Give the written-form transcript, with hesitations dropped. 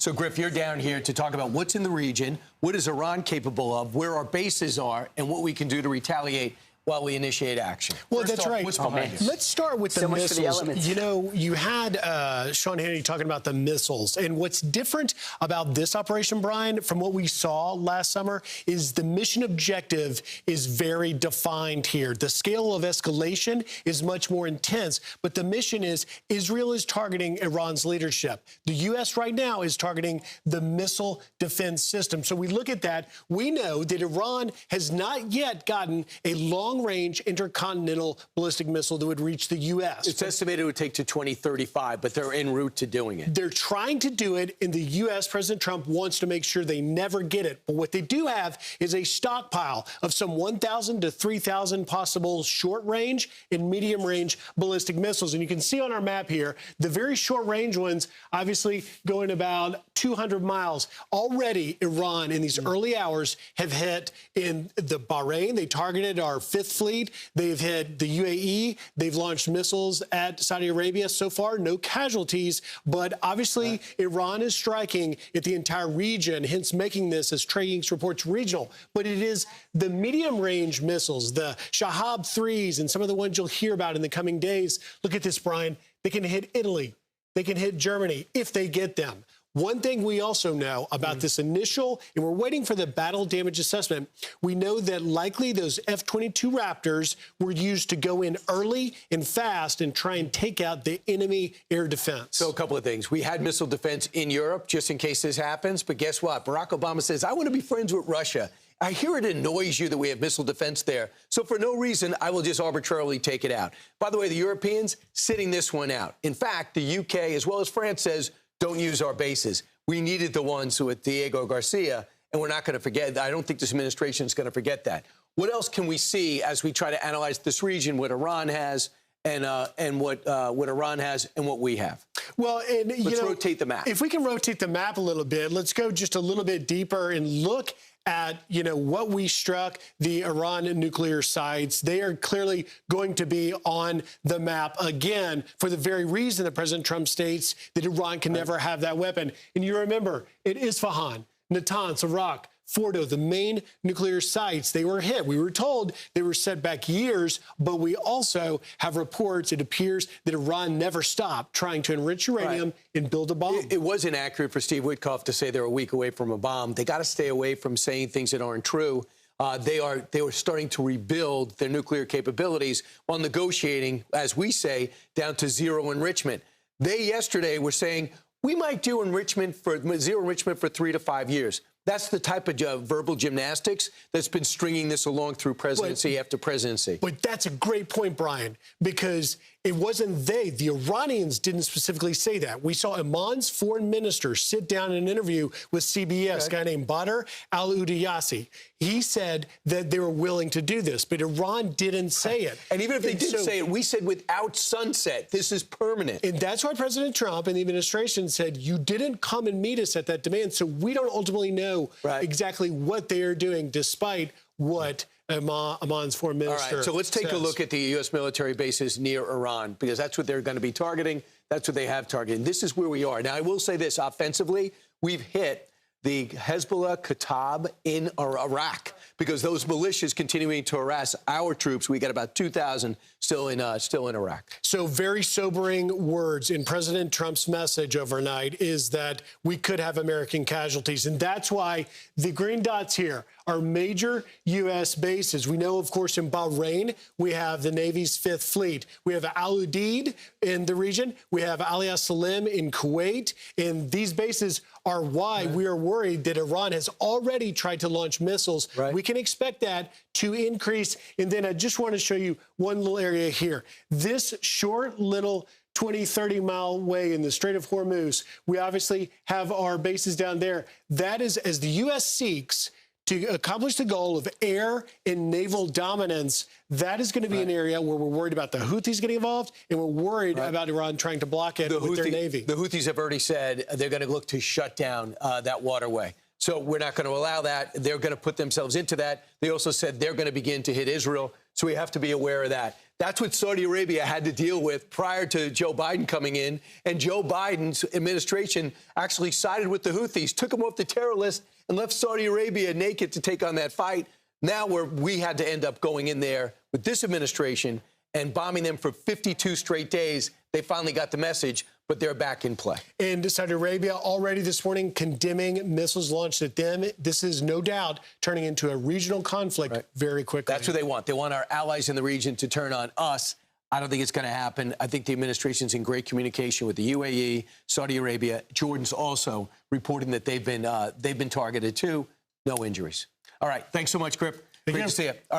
So, Griff, you're down here to talk about what's in the region, what is Iran capable of, where our bases are, and what we can do to retaliate while we initiate action. Well, First that's off, right. What's behind us? Let's start with the missiles. You know, you had Sean Hannity talking about the missiles. And what's different about this operation, Brian, from what we saw last summer, is the mission objective is very defined here. The scale of escalation is much more intense. But the mission is Israel is targeting Iran's leadership. The U.S. right now is targeting the missile defense system. So we look at that. We know that Iran has not yet gotten a long-range intercontinental ballistic missile that would reach the U.S. It's estimated it would take to 2035, but they're en route to doing it. They're trying to do it, and the U.S. President Trump wants to make sure they never get it. But what they do have is a stockpile of some 1,000 to 3,000 possible short-range and medium-range ballistic missiles. And you can see on our map here, the very short-range ones obviously going about 200 miles. Already, Iran, in these early hours, have hit in the Bahrain. They targeted our Fifth Fleet. They've hit the UAE. They've launched missiles at Saudi Arabia. So far, no casualties. But obviously, Iran is striking at the entire region, hence making this, as Trey Inks reports, regional. But it is the medium-range missiles, the Shahab 3s, and some of the ones you'll hear about in the coming days. Look at this, Brian. They can hit Italy. They can hit Germany if they get them. One thing we also know about this initial, and we're waiting for the battle damage assessment, we know that likely those F-22 Raptors were used to go in early and fast and try and take out the enemy air defense. So a couple of things. We had missile defense in Europe just in case this happens. But guess what? Barack Obama says, I want to be friends with Russia. I hear it annoys you that we have missile defense there. So for no reason, I will just arbitrarily take it out. By the way, the Europeans sitting this one out. In fact, the UK, as well as France, says, don't use our bases. We needed the ones with Diego Garcia, and we're not going to forget. I don't think this administration is going to forget that. What else can we see as we try to analyze this region, what Iran has and what Iran has and what we have? Well, and let's rotate the map. If we can rotate the map a little bit, let's go just a little bit deeper and look at, what we struck, the Iran nuclear sites. They are clearly going to be on the map again for the very reason that President Trump states that Iran can never have that weapon. And you remember, it is Isfahan, Natanz, Iraq, Fordo, the main nuclear sites, they were hit. We were told they were set back years, but we also have reports, it appears, that Iran never stopped trying to enrich uranium and build a bomb. It was inaccurate for Steve Witkoff to say they're a week away from a bomb. They got to stay away from saying things that aren't true. They were starting to rebuild their nuclear capabilities while negotiating, as we say, down to zero enrichment. They yesterday were saying, we might do zero enrichment for 3 to 5 years. That's the type of verbal gymnastics that's been stringing this along through presidency after presidency. But that's a great point, Brian, because it wasn't the Iranians didn't specifically say that. We saw Oman's foreign minister sit down in an interview with CBS, a guy named Badr al-Udayasi. He said that they were willing to do this, but Iran didn't say it. And even if they did say it, we said without sunset, this is permanent. And that's why President Trump and the administration said, you didn't come and meet us at that demand, so we don't ultimately know exactly what they are doing, despite what Oman's foreign minister All right, so let's take a look at the U.S. military bases near Iran, because that's what they're going to be targeting. That's what they have targeted. This is where we are. Now, I will say this. Offensively, we've hit the Hezbollah Kataib in Iraq, because those militias continuing to harass our troops. We got about 2,000 still in Iraq. So very sobering words in President Trump's message overnight is that we could have American casualties. And that's why the green dots here are major U.S. bases. We know, of course, in Bahrain, we have the Navy's Fifth Fleet. We have Udeid in the region. We have Salem in Kuwait. And these bases are why we are worried that Iran has already tried to launch missiles. We can expect that to increase. And then I just want to show you one little area here. This short little 20, 30-mile way in the Strait of Hormuz, we obviously have our bases down there. That is as the U.S. seeks to accomplish the goal of air and naval dominance. That is going to be an area where we're worried about the Houthis getting involved, and we're worried about Iran trying to block it with their Navy. The Houthis have already said they're going to look to shut down that waterway. So we're not going to allow that. They're going to put themselves into that. They also said they're going to begin to hit Israel. So we have to be aware of that. That's what Saudi Arabia had to deal with prior to Joe Biden coming in. And Joe Biden's administration actually sided with the Houthis, took them off the terror list, and left Saudi Arabia naked to take on that fight. Now we had to end up going in there with this administration and bombing them for 52 straight days. They finally got the message, but they're back in play. And Saudi Arabia already this morning condemning missiles launched at them. This is no doubt turning into a regional conflict very quickly. That's what they want. They want our allies in the region to turn on us. I don't think it's going to happen. I think the administration's in great communication with the UAE, Saudi Arabia. Jordan's also reporting that they've been targeted too. No injuries. All right. Thanks so much, Grip. Great to see you. All right.